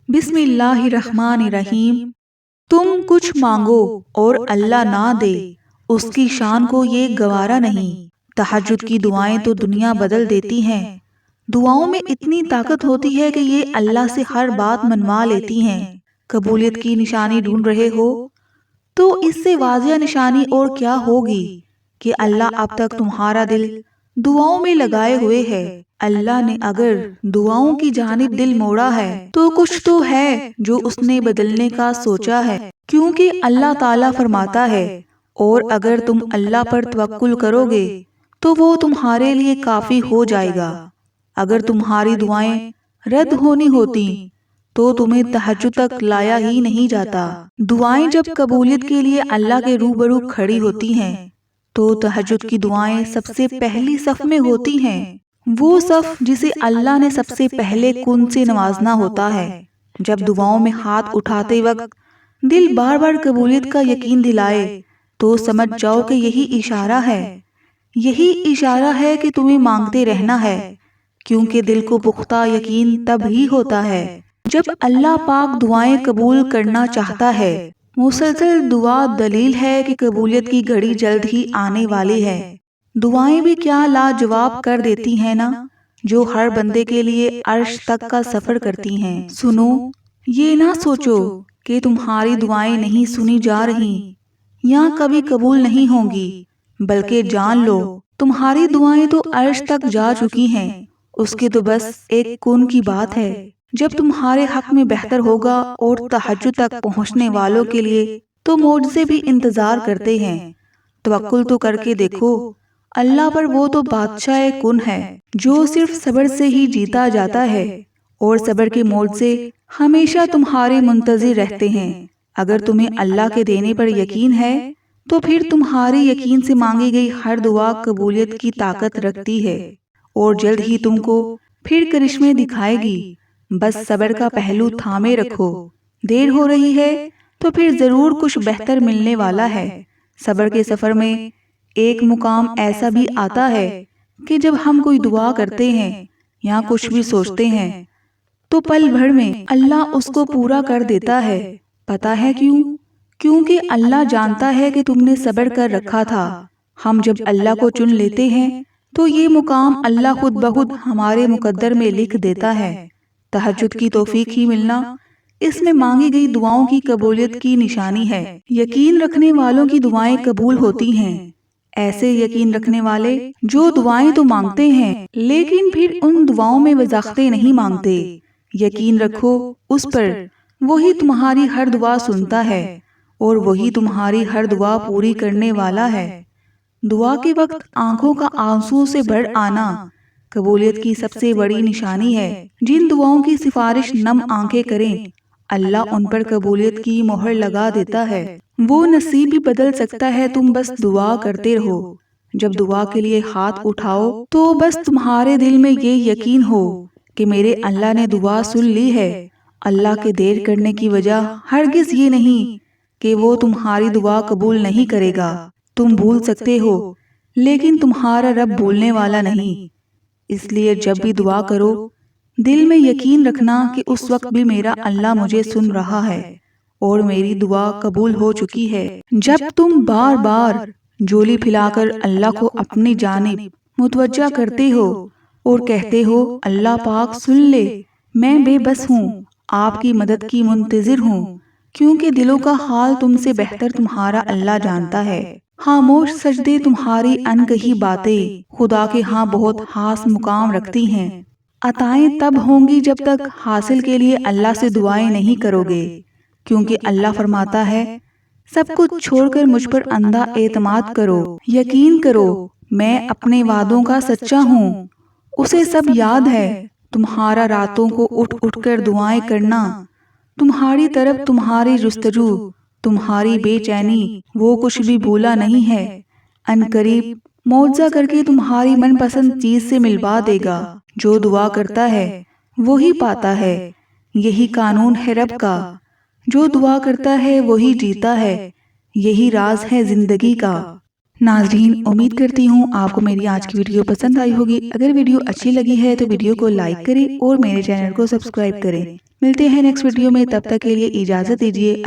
بسم اللہ الرحمن الرحیم۔ تم کچھ مانگو اور اللہ نہ دے، اس کی شان کو یہ گوارا نہیں۔ تہجد کی دعائیں تو دنیا بدل دیتی ہیں۔ دعاؤں میں اتنی طاقت ہوتی ہے کہ یہ اللہ سے ہر بات منوا لیتی ہیں۔ قبولیت کی نشانی ڈھونڈ رہے ہو تو اس سے واضح نشانی اور کیا ہوگی کہ اللہ اب تک تمہارا دل دعاؤں میں لگائے ہوئے ہے۔ اللہ نے اگر دعاؤں کی جانب دل موڑا ہے تو کچھ تو ہے جو اس نے بدلنے کا سوچا ہے، کیونکہ اللہ تعالیٰ فرماتا ہے اور اگر تم اللہ پر توکل کرو گے تو وہ تمہارے لیے کافی ہو جائے گا۔ اگر تمہاری دعائیں رد ہونی ہوتی تو تمہیں تہجد تک لایا ہی نہیں جاتا۔ دعائیں جب قبولیت کے لیے اللہ کے روبرو کھڑی ہوتی ہیں تو تہجد کی دعائیں سب سے پہلی صف میں ہوتی ہیں، وہ صف جسے اللہ نے سب سے پہلے کن سے نوازنا ہوتا ہے۔ جب دعاؤں میں ہاتھ اٹھاتے وقت دل بار بار قبولیت کا یقین دلائے تو سمجھ جاؤ کہ یہی اشارہ ہے کہ تمہیں مانگتے رہنا ہے، کیونکہ دل کو پختہ یقین تب ہی ہوتا ہے جب اللہ پاک دعائیں قبول کرنا چاہتا ہے۔ مسلسل دعا دلیل ہے کہ قبولیت کی گھڑی جلد ہی آنے والی ہے۔ دعائیں بھی کیا لاجواب کر دیتی ہیں نا، جو ہر بندے کے لیے عرش تک کا سفر کرتی ہیں۔ سنو، یہ نہ سوچو کہ تمہاری دعائیں نہیں سنی جا رہی یا کبھی قبول نہیں ہوں گی، بلکہ جان لو تمہاری دعائیں تو عرش تک جا چکی ہیں۔ اس کی تو بس ایک کن کی بات ہے۔ جب تمہارے حق میں بہتر ہوگا اور تہجد تک پہنچنے والوں کے لیے تو معجزے بھی انتظار کرتے ہیں۔ توکل تو کر کے دیکھو اللہ پر، وہ تو بادشاہ کن ہے جو صرف صبر سے ہی جیتا جاتا ہے، اور صبر کے معجزے ہمیشہ تمہارے منتظر رہتے ہیں۔ اگر تمہیں اللہ کے دینے پر یقین ہے تو پھر تمہاری یقین سے مانگی گئی ہر دعا قبولیت کی طاقت رکھتی ہے اور جلد ہی تم کو پھر کرشمے دکھائے گی۔ بس صبر کا پہلو تھامے رکھو، دیر ہو رہی ہے تو پھر ضرور کچھ بہتر ملنے والا ہے۔ صبر کے سفر میں ایک مقام ایسا بھی آتا ہے کہ جب ہم کوئی دعا کرتے ہیں یا کچھ بھی سوچتے ہیں تو پل بھر میں اللہ اس کو پورا کر دیتا ہے۔ پتہ ہے کیوں؟ کیونکہ اللہ جانتا ہے کہ تم نے صبر کر رکھا تھا۔ ہم جب اللہ کو چن لیتے ہیں تو یہ مقام اللہ خود بخود ہمارے مقدر میں لکھ دیتا ہے۔ تہجد کی توفیق ہی ملنا اس میں مانگی گئی دعاؤں کی قبولیت کی نشانی ہے۔ یقین رکھنے والوں کی دعائیں قبول ہوتی ہیں۔ ایسے یقین رکھنے والے جو دعائیں تو مانگتے ہیں لیکن پھر ان دعاؤں میں وضاحتیں نہیں مانگتے۔ یقین رکھو اس پر، وہی تمہاری ہر دعا سنتا ہے اور وہی تمہاری ہر دعا پوری کرنے والا ہے۔ دعا کے وقت آنکھوں کا آنسو سے بھر آنا قبولیت کی سب سے بڑی نشانی ہے۔ جن دعاؤں کی سفارش نم آنکھیں کریں اللہ ان پر قبولیت کی مہر لگا دیتا ہے۔ وہ نصیب بھی بدل سکتا ہے، تم بس دعا کرتے رہو۔ جب دعا کے لیے ہاتھ اٹھاؤ تو بس تمہارے دل میں یہ یقین ہو کہ میرے اللہ نے دعا سن لی ہے۔ اللہ کے دیر کرنے کی وجہ ہرگز یہ نہیں کہ وہ تمہاری دعا قبول نہیں کرے گا۔ تم بھول سکتے ہو لیکن تمہارا رب بھولنے والا نہیں۔ اس لیے جب بھی دعا کرو دل میں یقین رکھنا کہ اس وقت بھی میرا اللہ مجھے سن رہا ہے اور میری دعا قبول ہو چکی ہے۔ جب تم بار بار جھولی پھیلا کر اللہ کو اپنی جانب متوجہ کرتے ہو اور کہتے ہو اللہ پاک سن لے، میں بے بس ہوں، آپ کی مدد کی منتظر ہوں، کیونکہ دلوں کا حال تم سے بہتر تمہارا اللہ جانتا ہے۔ خاموش سجدے تمہاری انکہی باتیں خدا کے ہاں بہت خاص مقام رکھتی ہیں۔ عطائیں تب ہوں گی جب تک حاصل کے لیے اللہ سے دعائیں نہیں کرو گے، کیونکہ اللہ فرماتا ہے سب کچھ چھوڑ کر مجھ پر اندھا اعتماد کرو، یقین کرو میں اپنے وعدوں کا سچا ہوں۔ اسے سب یاد ہے، تمہارا راتوں کو اٹھ اٹھ کر دعائیں کرنا، تمہاری طرف تمہاری جستجو، تمہاری بے چینی، وہ کچھ بھی بھولا نہیں ہے۔ ان قریب معجزہ کر کے تمہاری من پسند چیز سے ملوا دے گا۔ جو دعا کرتا ہے وہی پاتا ہے، یہی قانون ہے رب کا۔ جو دعا کرتا ہے وہی جیتا ہے، یہی راز ہے زندگی کا۔ ناظرین، امید کرتی ہوں آپ کو میری آج کی ویڈیو پسند آئی ہوگی۔ اگر ویڈیو اچھی لگی ہے تو ویڈیو کو لائک کریں اور میرے چینل کو سبسکرائب کریں۔ ملتے ہیں نیکسٹ ویڈیو میں، تب تک کے لیے اجازت دیجیے۔